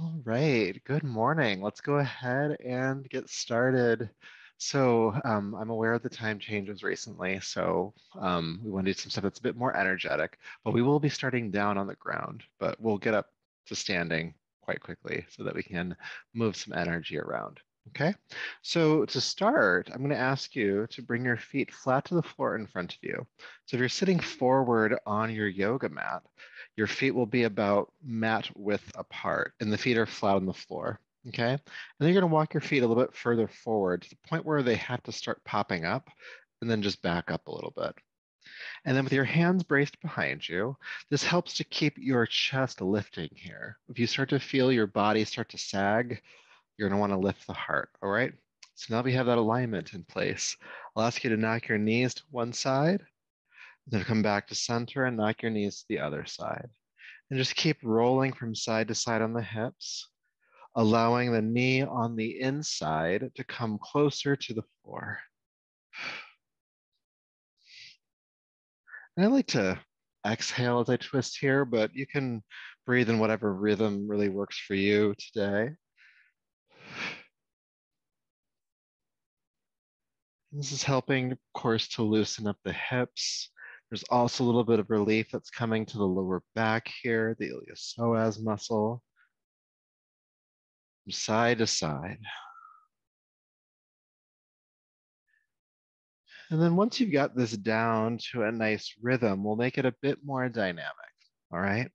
All right, good morning. Let's go ahead and get started. I'm aware of the time changes recently, we want to do some stuff that's a bit more energetic, but we will be starting down on the ground, but we'll get up to standing quite quickly so that we can move some energy around. Okay, so to start, I'm going to ask you to bring your feet flat to the floor in front of you. So if you're sitting forward on your yoga mat, your feet will be about mat width apart, and the feet are flat on the floor. Okay. And then you're going to walk your feet a little bit further forward to the point where they have to start popping up, and then just back up a little bit. And then with your hands braced behind you, this helps to keep your chest lifting here. If you start to feel your body start to sag, you're going to want to lift the heart. All right. So now we have that alignment in place. I'll ask you to knock your knees to one side, then come back to center and knock your knees to the other side. And just keep rolling from side to side on the hips, allowing the knee on the inside to come closer to the floor. And I like to exhale as I twist here, but you can breathe in whatever rhythm really works for you today. This is helping, of course, to loosen up the hips. There's also a little bit of relief that's coming to the lower back here, the iliopsoas muscle, from side to side. And then once you've got this down to a nice rhythm, we'll make it a bit more dynamic. All right.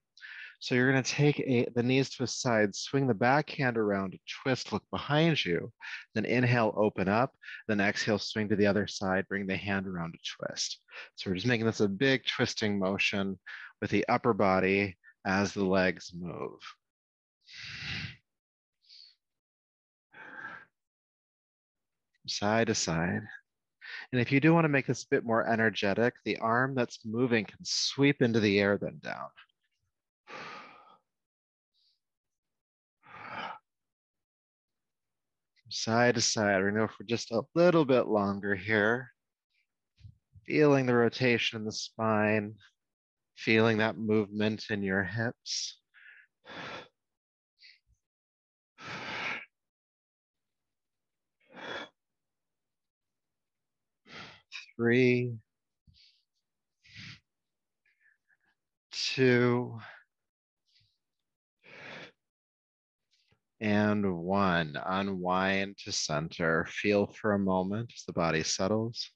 So you're going to take the knees to a side, swing the back hand around, twist, look behind you, then inhale, open up, then exhale, swing to the other side, bring the hand around to twist. So we're just making this a big twisting motion with the upper body as the legs move. Side to side. And if you do want to make this a bit more energetic, the arm that's moving can sweep into the air, then down. Side to side. We're going to go for just a little bit longer here. Feeling the rotation in the spine, feeling that movement in your hips. 3, 2, and 1. Unwind to center. Feel for a moment as the body settles.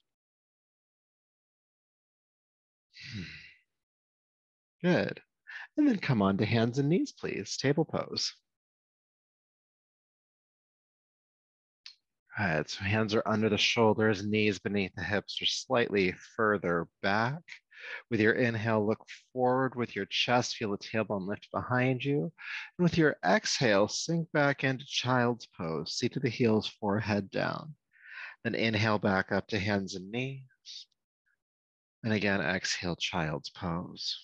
Good. And then come on to hands and knees, please. Table pose. All right, so hands are under the shoulders, knees beneath the hips or slightly further back. With your inhale, look forward with your chest, feel the tailbone lift behind you. And with your exhale, sink back into child's pose, seat to the heels, forehead down. Then inhale back up to hands and knees. And again, exhale, child's pose.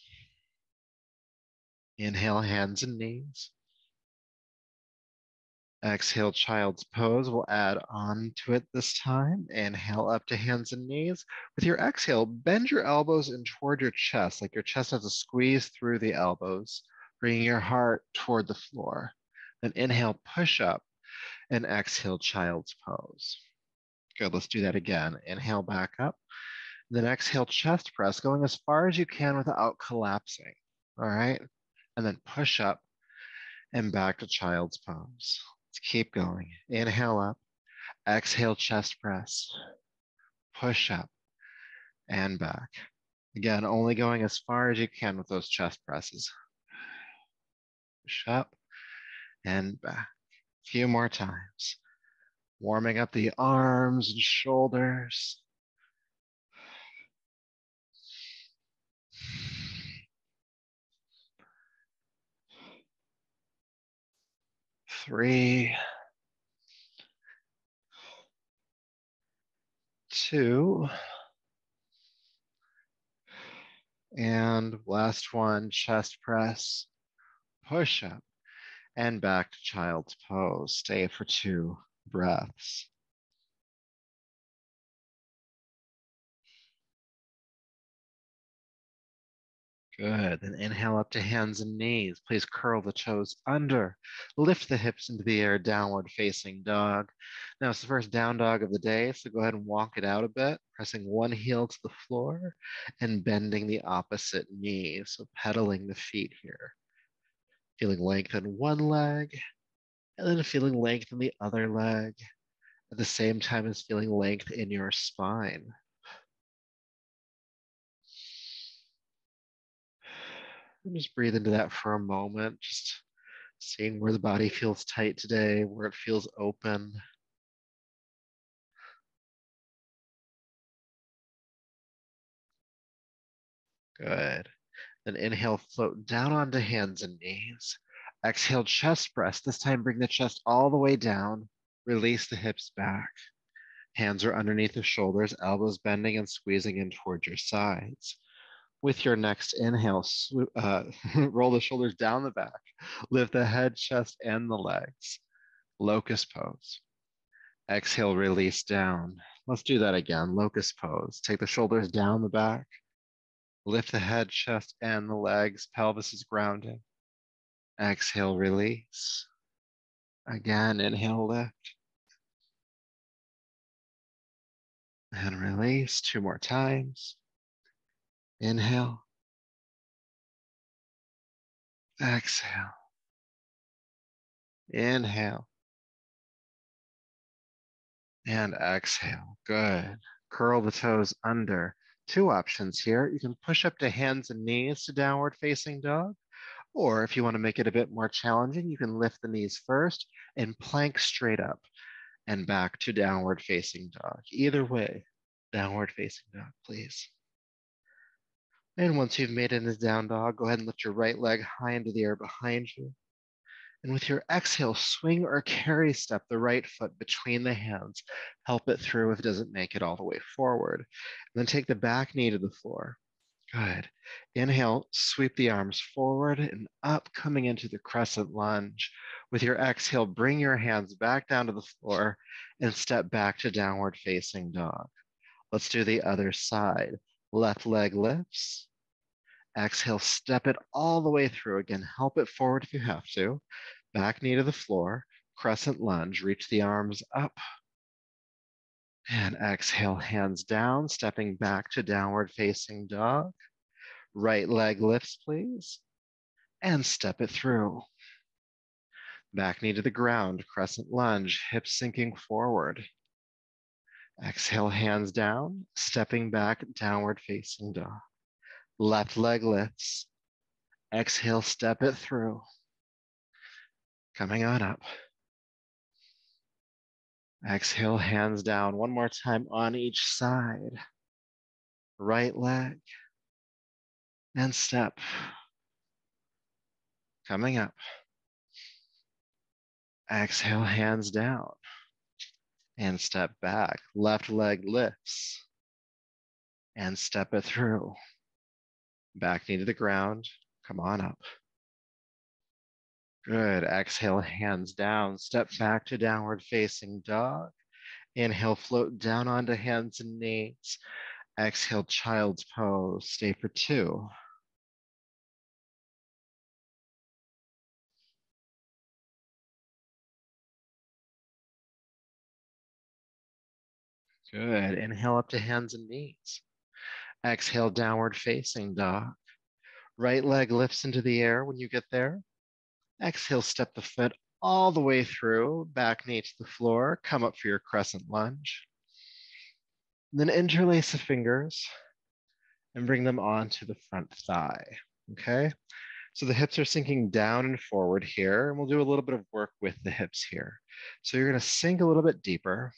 Inhale, hands and knees. Exhale, child's pose. We'll add on to it this time. Inhale up to hands and knees. With your exhale, bend your elbows in toward your chest, like your chest has a squeeze through the elbows, bringing your heart toward the floor. Then inhale, push up, and exhale, child's pose. Good, let's do that again. Inhale back up. Then exhale, chest press, going as far as you can without collapsing. All right. And then push up and back to child's pose. Let's keep going. Inhale up, exhale, chest press, push up and back. Again, only going as far as you can with those chest presses. Push up and back. A few more times. Warming up the arms and shoulders. 3, 2, and last one, chest press, push up, and back to child's pose. Stay for 2 breaths. Good. Then inhale up to hands and knees. Please curl the toes under. Lift the hips into the air, downward facing dog. Now it's the first down dog of the day, so go ahead and walk it out a bit, pressing one heel to the floor and bending the opposite knee. So pedaling the feet here. Feeling length in one leg, and then feeling length in the other leg, at the same time as feeling length in your spine. And just breathe into that for a moment, just seeing where the body feels tight today, where it feels open. Good. Then inhale, float down onto hands and knees. Exhale, chest press. This time, bring the chest all the way down. Release the hips back. Hands are underneath the shoulders, elbows bending and squeezing in towards your sides. With your next inhale, roll the shoulders down the back. Lift the head, chest, and the legs. Locust pose. Exhale, release down. Let's do that again. Locust pose. Take the shoulders down the back. Lift the head, chest, and the legs. Pelvis is grounding. Exhale, release. Again, inhale, lift. And release 2 more times. Inhale. Exhale. Inhale. And exhale. Good. Curl the toes under. 2 options here. You can push up to hands and knees to downward facing dog. Or if you want to make it a bit more challenging, you can lift the knees first and plank straight up and back to downward facing dog. Either way, downward facing dog, please. And once you've made it into down dog, go ahead and lift your right leg high into the air behind you. And with your exhale, swing or carry step the right foot between the hands. Help it through if it doesn't make it all the way forward. And then take the back knee to the floor. Good. Inhale, sweep the arms forward and up, coming into the crescent lunge. With your exhale, bring your hands back down to the floor and step back to downward facing dog. Let's do the other side. Left leg lifts. Exhale, step it all the way through. Again, help it forward if you have to. Back knee to the floor, crescent lunge, reach the arms up. And exhale, hands down, stepping back to downward facing dog. Right leg lifts, please. And step it through. Back knee to the ground, crescent lunge, hips sinking forward. Exhale, hands down, stepping back, downward facing dog. Left leg lifts. Exhale, step it through. Coming on up. Exhale, hands down. One more time on each side. Right leg. And step. Coming up. Exhale, hands down. And step back. Left leg lifts. And step it through. Back knee to the ground. Come on up. Good. Exhale, hands down. Step back to downward facing dog. Inhale, float down onto hands and knees. Exhale, child's pose. Stay for 2. Good. Inhale up to hands and knees. Exhale, downward facing dog. Right leg lifts into the air when you get there. Exhale, step the foot all the way through, back knee to the floor. Come up for your crescent lunge. And then interlace the fingers and bring them onto the front thigh, okay? So the hips are sinking down and forward here, and we'll do a little bit of work with the hips here. So you're gonna sink a little bit deeper,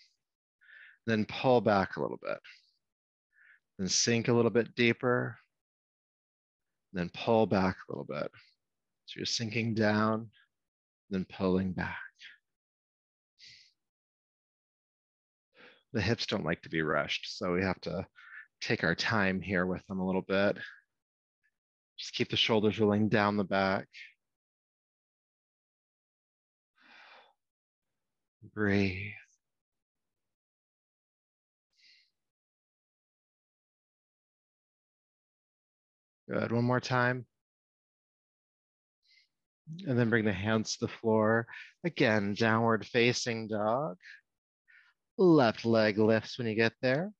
then pull back a little bit. Then sink a little bit deeper, then pull back a little bit. So you're sinking down, then pulling back. The hips don't like to be rushed, so we have to take our time here with them a little bit. Just keep the shoulders rolling down the back. Breathe. Good, one more time. And then bring the hands to the floor. Again, downward facing dog. Left leg lifts when you get there.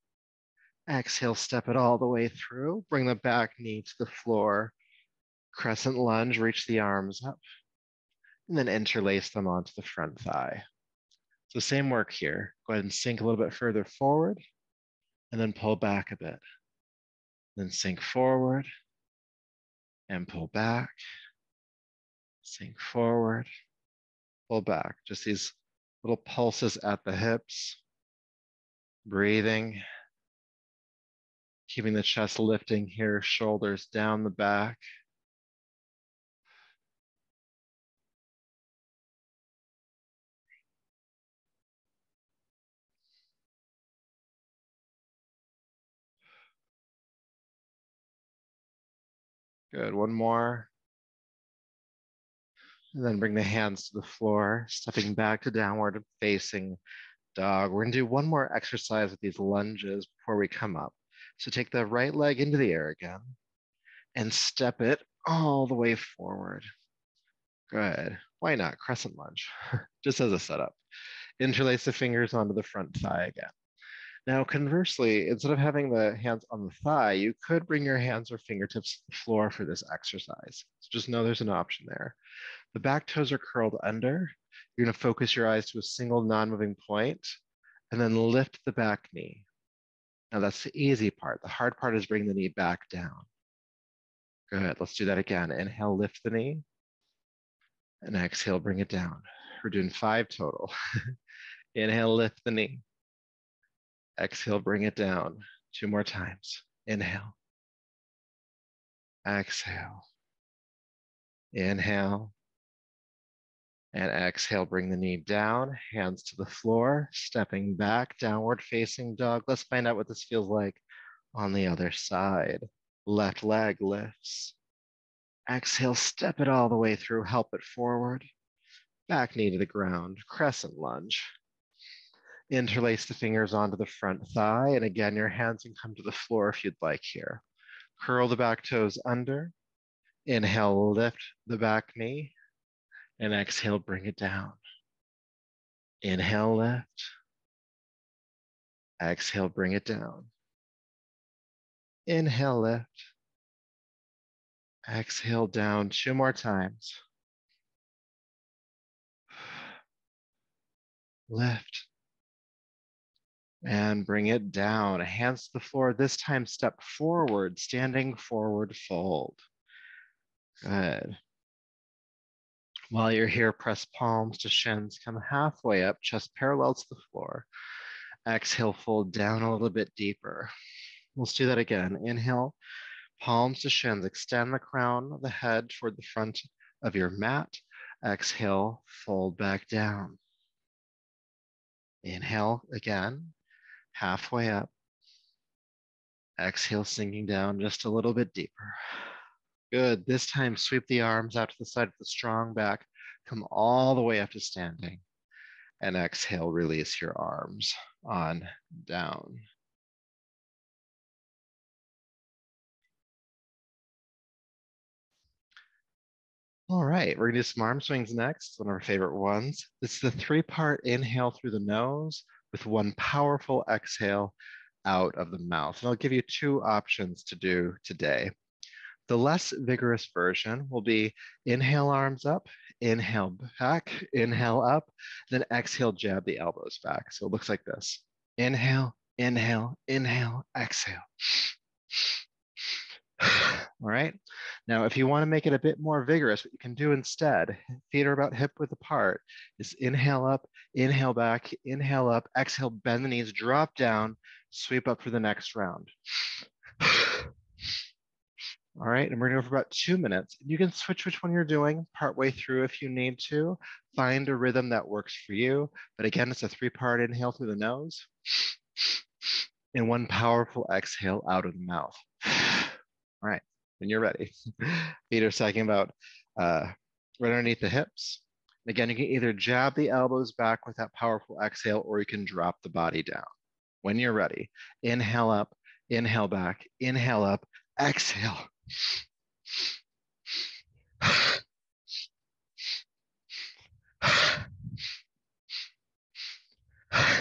Exhale, step it all the way through. Bring the back knee to the floor. Crescent lunge, reach the arms up. And then interlace them onto the front thigh. So same work here. Go ahead and sink a little bit further forward and then pull back a bit. Then sink forward and pull back. Sink forward, pull back. Just these little pulses at the hips. Breathing. Keeping the chest lifting here, shoulders down the back. Good, one more. And then bring the hands to the floor, stepping back to downward facing dog. We're gonna do one more exercise with these lunges before we come up. So take the right leg into the air again and step it all the way forward. Good. Why not? Crescent lunge, just as a setup. Interlace the fingers onto the front thigh again. Now, conversely, instead of having the hands on the thigh, you could bring your hands or fingertips to the floor for this exercise. So just know there's an option there. The back toes are curled under. You're going to focus your eyes to a single non-moving point and then lift the back knee. Now, that's the easy part. The hard part is bringing the knee back down. Good. Let's do that again. Inhale, lift the knee. And exhale, bring it down. We're doing 5 total. Inhale, lift the knee. Exhale, bring it down. 2 more times. Inhale. Exhale. Inhale. And exhale, bring the knee down, hands to the floor, stepping back, downward facing dog. Let's find out what this feels like on the other side. Left leg lifts. Exhale, step it all the way through, help it forward. Back knee to the ground, crescent lunge. Interlace the fingers onto the front thigh, and again, your hands can come to the floor if you'd like here. Curl the back toes under. Inhale, lift the back knee, and exhale, bring it down. Inhale, lift. Exhale, bring it down. Inhale, lift. Exhale, down 2 more times. Lift. And bring it down. Hands to the floor. This time, step forward, standing forward fold. Good. While you're here, press palms to shins. Come halfway up, chest parallel to the floor. Exhale, fold down a little bit deeper. Let's do that again. Inhale, palms to shins. Extend the crown of the head toward the front of your mat. Exhale, fold back down. Inhale again, halfway up. Exhale, sinking down just a little bit deeper. Good. This time, sweep the arms out to the side of the strong back. Come all the way up to standing. And exhale, release your arms on down. All right, we're gonna do some arm swings next, one of our favorite ones. This is the 3-part inhale through the nose with 1 powerful exhale out of the mouth. And I'll give you 2 options to do today. The less vigorous version will be inhale, arms up, inhale back, inhale up, then exhale, jab the elbows back. So it looks like this. Inhale, inhale, inhale, exhale. All right. Now, if you want to make it a bit more vigorous, what you can do instead, feet are about hip width apart, is inhale up, inhale back, inhale up, exhale, bend the knees, drop down, sweep up for the next round. All right, and we're gonna go for about 2 minutes. You can switch which one you're doing partway through if you need to. Find a rhythm that works for you. But again, it's a 3-part inhale through the nose and 1 powerful exhale out of the mouth. All right, when you're ready. Feet are stacking about right underneath the hips. And again, you can either jab the elbows back with that powerful exhale, or you can drop the body down. When you're ready, inhale up, inhale back, inhale up, exhale.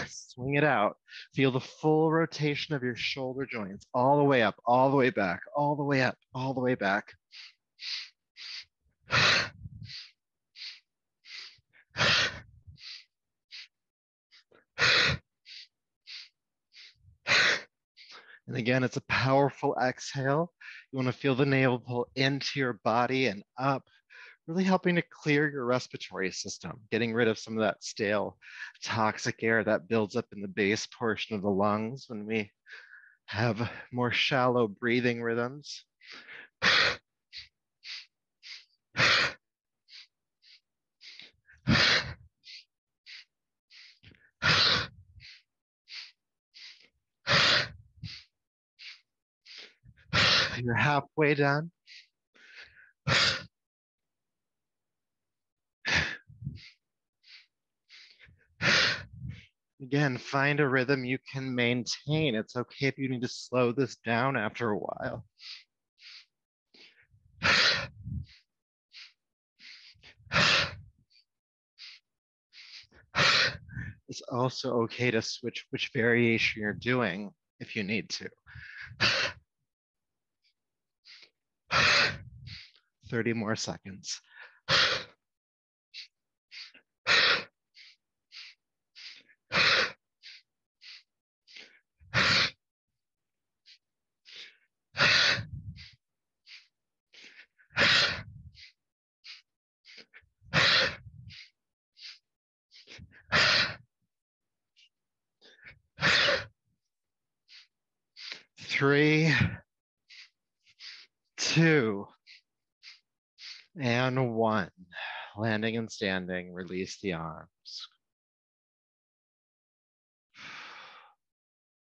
Swing it out. Feel the full rotation of your shoulder joints all the way up, all the way back, all the way up, all the way back. And again, it's a powerful exhale. You want to feel the navel pull into your body and up, really helping to clear your respiratory system, getting rid of some of that stale, toxic air that builds up in the base portion of the lungs when we have more shallow breathing rhythms. You're halfway done. Again, find a rhythm you can maintain. It's okay if you need to slow this down after a while. It's also okay to switch which variation you're doing if you need to. 30 more seconds. 3, 2, and 1. Landing and standing, release the arms.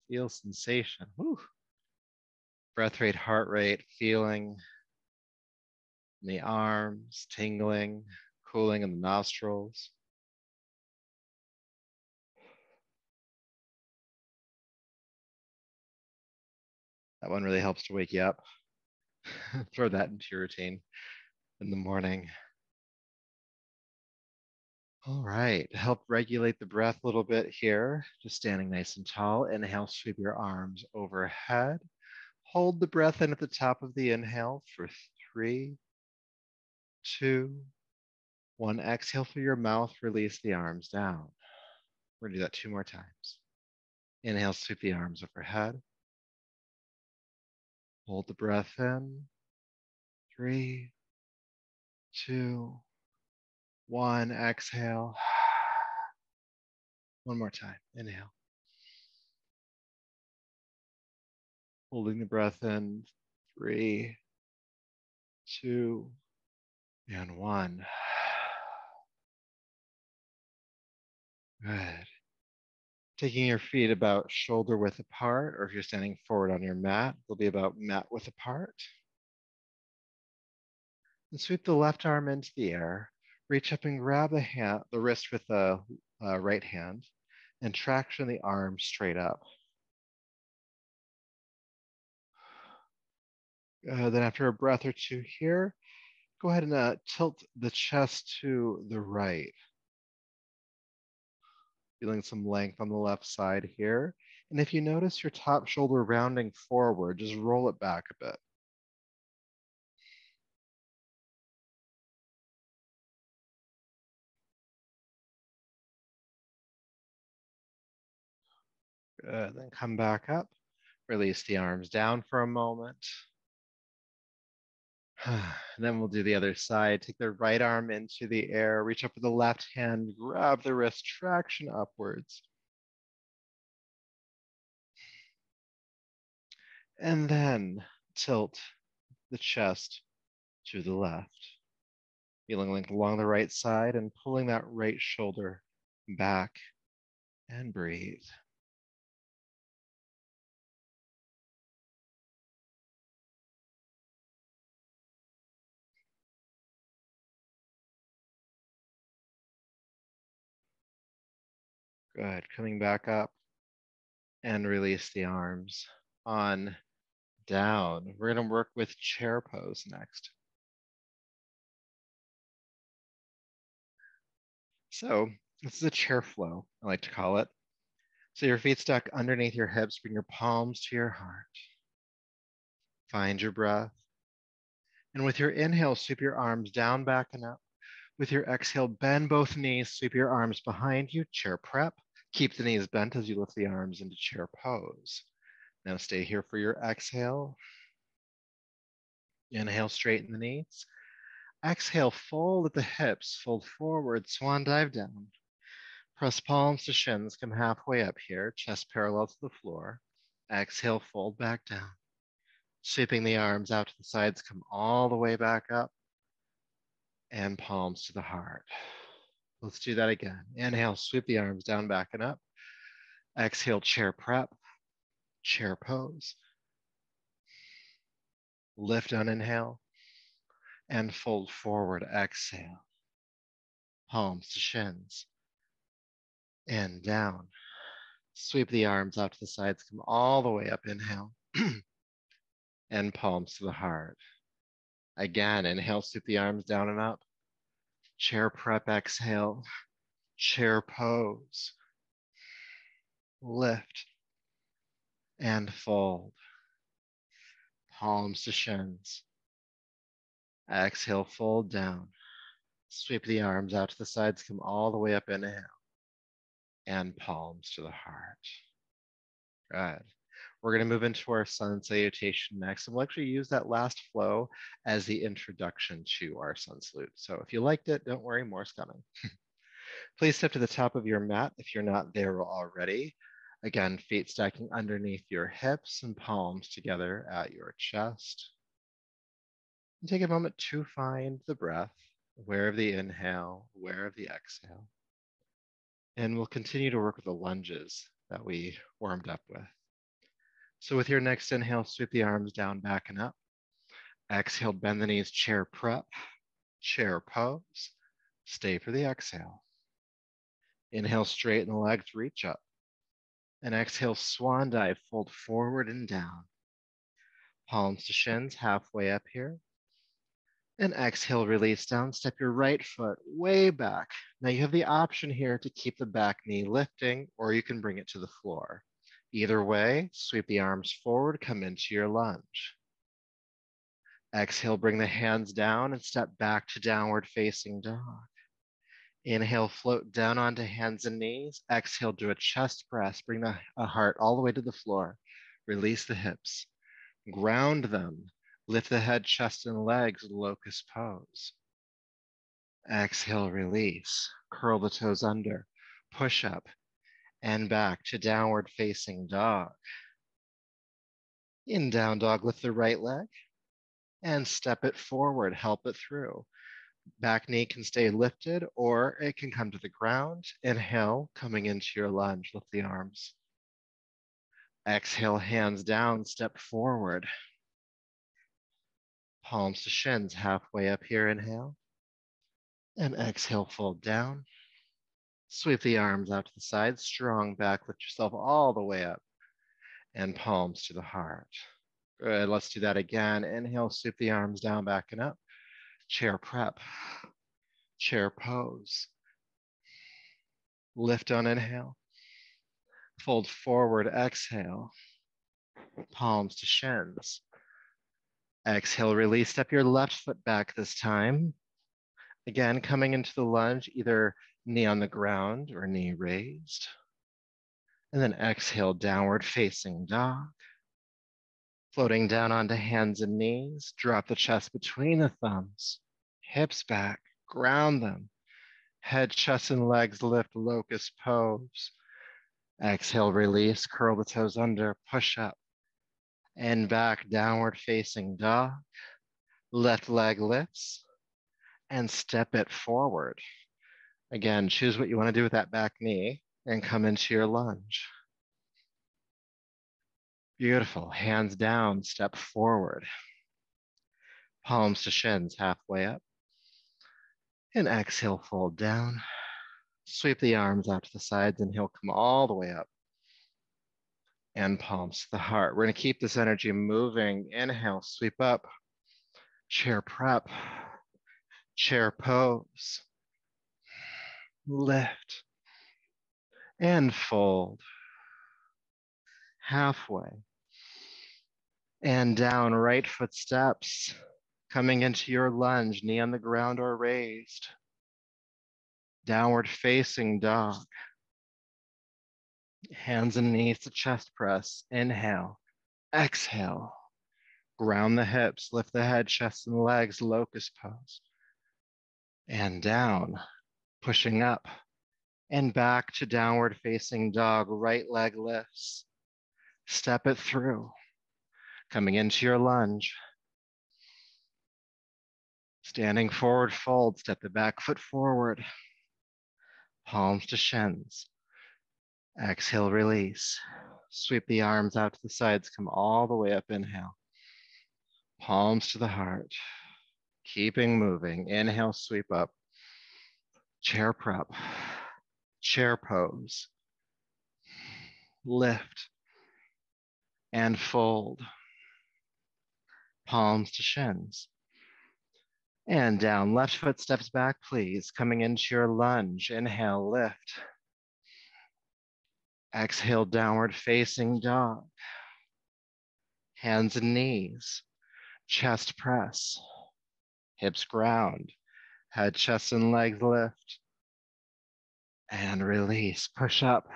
Feel sensation. Whew. Breath rate, heart rate, feeling in the arms, tingling, cooling in the nostrils. That one really helps to wake you up. Throw that into your routine in the morning. All right, help regulate the breath a little bit here. Just standing nice and tall. Inhale, sweep your arms overhead. Hold the breath in at the top of the inhale for 3, 2, 1. Exhale through your mouth, release the arms down. We're gonna do that 2 more times. Inhale, sweep the arms overhead. Hold the breath in. 3, 2, 1. Exhale. One more time. Inhale. Holding the breath in. 3, 2, and 1. Good. Taking your feet about shoulder width apart, or if you're standing forward on your mat, they'll be about mat width apart. And sweep the left arm into the air. Reach up and grab the wrist with the right hand, and traction the arm straight up. Then after a breath or two here, go ahead and tilt the chest to the right. Feeling some length on the left side here. And if you notice your top shoulder rounding forward, just roll it back a bit. Good. Then come back up. Release the arms down for a moment. And then we'll do the other side. Take the right arm into the air. Reach up with the left hand. Grab the wrist. Traction upwards. And then tilt the chest to the left. Feeling length along the right side and pulling that right shoulder back, and breathe. Good. Coming back up and release the arms on down. We're going to work with chair pose next. So this is a chair flow, I like to call it. So your feet stuck underneath your hips, bring your palms to your heart. Find your breath. And with your inhale, sweep your arms down, back, and up. With your exhale, bend both knees, sweep your arms behind you, chair prep. Keep the knees bent as you lift the arms into chair pose. Now stay here for your exhale. Inhale, straighten the knees. Exhale, fold at the hips, fold forward, swan dive down. Press palms to shins, come halfway up here, chest parallel to the floor. Exhale, fold back down. Sweeping the arms out to the sides, come all the way back up. And palms to the heart. Let's do that again. Inhale, sweep the arms down, back and up. Exhale, chair prep, chair pose. Lift on inhale and fold forward, exhale. Palms to shins and down. Sweep the arms out to the sides, come all the way up, inhale. And palms to the heart. Again, inhale, sweep the arms down and up. Chair prep, exhale. Chair pose. Lift and fold. Palms to shins. Exhale, fold down. Sweep the arms out to the sides, come all the way up, inhale. And palms to the heart. Good. We're going to move into our sun salutation next, and we'll actually use that last flow as the introduction to our sun salute. So if you liked it, don't worry, more's coming. Please step to the top of your mat if you're not there already. Again, feet stacking underneath your hips and palms together at your chest. And take a moment to find the breath, aware of the inhale, aware of the exhale. And we'll continue to work with the lunges that we warmed up with. So with your next inhale, sweep the arms down, back and up. Exhale, bend the knees, chair prep, chair pose. Stay for the exhale. Inhale, straighten the legs, reach up. And exhale, swan dive, fold forward and down. Palms to shins, halfway up here. And exhale, release down, step your right foot way back. Now you have the option here to keep the back knee lifting, or you can bring it to the floor. Either way, sweep the arms forward, come into your lunge. Exhale, bring the hands down and step back to downward facing dog. Inhale, float down onto hands and knees. Exhale, do a chest press, bring the heart all the way to the floor. Release the hips, ground them. Lift the head, chest, and legs, locust pose. Exhale, release. Curl the toes under. Push up and back to downward facing dog. In down dog, lift the right leg and step it forward, help it through. Back knee can stay lifted or it can come to the ground. Inhale, coming into your lunge, lift the arms. Exhale, hands down, step forward. Palms to shins, halfway up here, inhale. And exhale, fold down. Sweep the arms out to the side, strong back, lift yourself all the way up. And palms to the heart. Good, let's do that again. Inhale, sweep the arms down, back and up. Chair prep, chair pose. Lift on inhale. Fold forward, exhale. Palms to shins. Exhale, release, step your left foot back this time. Again, coming into the lunge, either knee on the ground or knee raised. And then exhale, downward facing dog. Floating down onto hands and knees, drop the chest between the thumbs, hips back, ground them. Head, chest, and legs lift, locust pose. Exhale, release, curl the toes under, push up. And back, downward facing dog. Left leg lifts and step it forward. Again, choose what you want to do with that back knee and come into your lunge. Beautiful. Hands down, step forward. Palms to shins, halfway up. And exhale, fold down. Sweep the arms out to the sides and he'll come all the way up. and palms to the heart. We're going to keep this energy moving. Inhale, sweep up, chair prep, chair pose, lift, and fold. Halfway. And down, right foot steps, coming into your lunge, knee on the ground or raised. Downward facing dog. Hands and knees to chest press. Inhale, exhale. Ground the hips, lift the head, chest, and legs, locust pose. And down, pushing up and back to downward facing dog. Right leg lifts. Step it through. Coming into your lunge. Standing forward fold, step the back foot forward. Palms to shins. Exhale, release. Sweep the arms out to the sides, come all the way up, inhale. Palms to the heart. Keeping moving. Inhale, sweep up. Chair prep. Chair pose. Lift. And fold. Palms to shins. And down. Left foot steps back, please. Coming into your lunge. Inhale, lift. Exhale, downward facing dog. Hands and knees. Chest press. Hips ground. Head, chest, and legs lift. And release. Push up.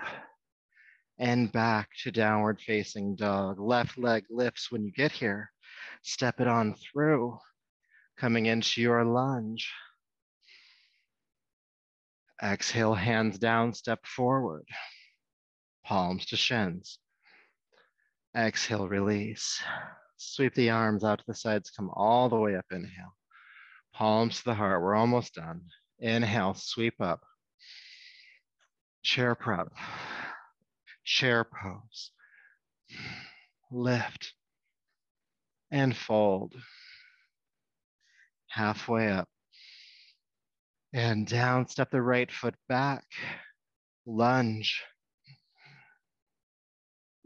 And back to downward facing dog. Left leg lifts when you get here. Step it on through. Coming into your lunge. Exhale, hands down, step forward. Palms to shins. Exhale, release. Sweep the arms out to the sides, come all the way up, inhale. Palms to the heart, we're almost done. Inhale, sweep up. Chair prep. Chair pose. Lift. And fold. Halfway up. And down, step the right foot back. Lunge.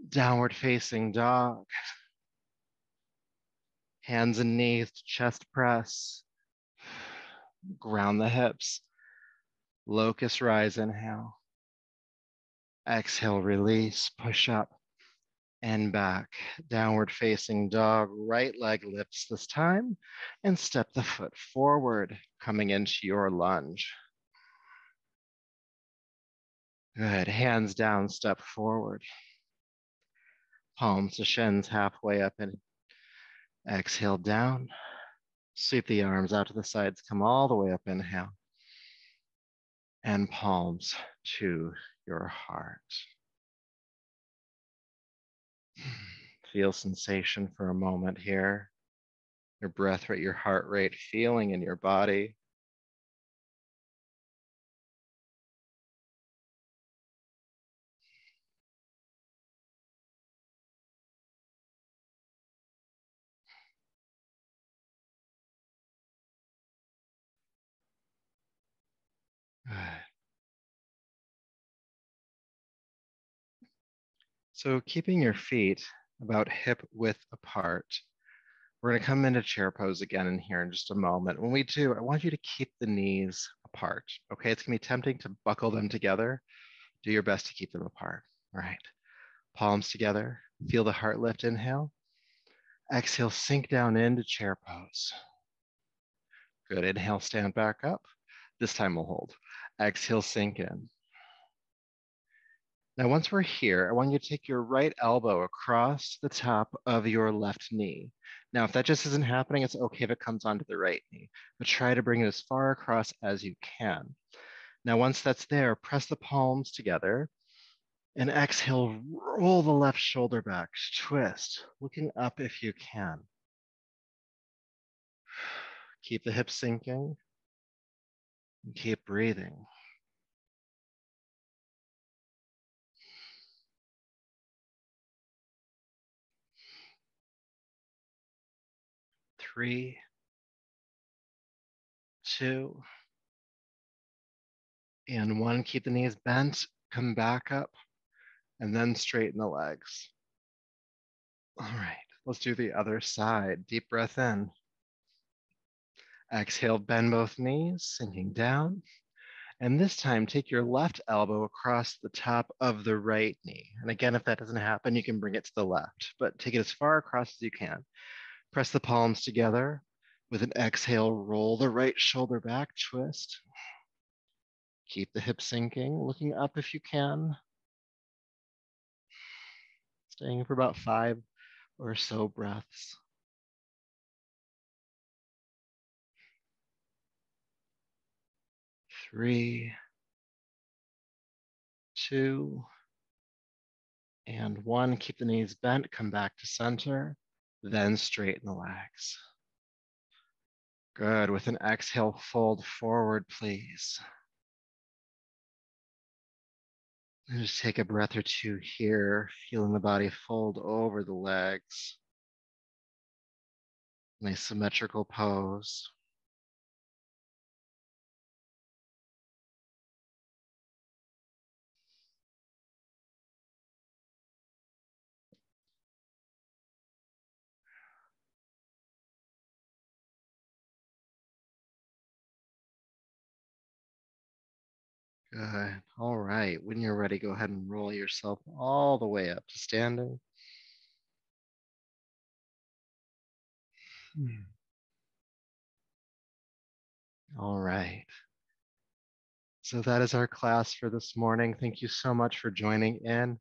Downward facing dog. Hands and knees to chest press. Ground the hips. Locust rise, inhale. Exhale, release, push up and back. Downward facing dog, right leg lifts this time, and step the foot forward, coming into your lunge. Good, hands down, step forward. Palms to shins, halfway up, and exhale down. Sweep the arms out to the sides, come all the way up, inhale. And palms to your heart. Feel sensation for a moment here. Your breath rate, your heart rate, feeling in your body. Good. So keeping your feet about hip width apart, we're going to come into chair pose again in here in just a moment. When we do, I want you to keep the knees apart. Okay, it's going to be tempting to buckle them together. Do your best to keep them apart. All right, palms together. Feel the heart lift, inhale. Exhale, sink down into chair pose. Good, inhale, stand back up. This time we'll hold. Exhale, sink in. Now, once we're here, I want you to take your right elbow across the top of your left knee. Now, if that just isn't happening, it's okay if it comes onto the right knee, but try to bring it as far across as you can. Now, once that's there, press the palms together and exhale, roll the left shoulder back, twist, looking up if you can. Keep the hips sinking and keep breathing. 3, 2, and 1. Keep the knees bent, come back up, and then straighten the legs. All right, let's do the other side. Deep breath in. Exhale, bend both knees, sinking down. And this time, take your left elbow across the top of the right knee. And again, if that doesn't happen, you can bring it to the left, but take it as far across as you can. Press the palms together. With an exhale, roll the right shoulder back, twist. Keep the hips sinking, looking up if you can. Staying for about 5 or so breaths. 3, 2, and 1. Keep the knees bent, come back to center, then straighten the legs. Good. With an exhale, fold forward, please. And just take a breath or two here, feeling the body fold over the legs. Nice symmetrical pose. Good. All right. When you're ready, go ahead and roll yourself all the way up to standing. All right. So that is our class for this morning. Thank you so much for joining in.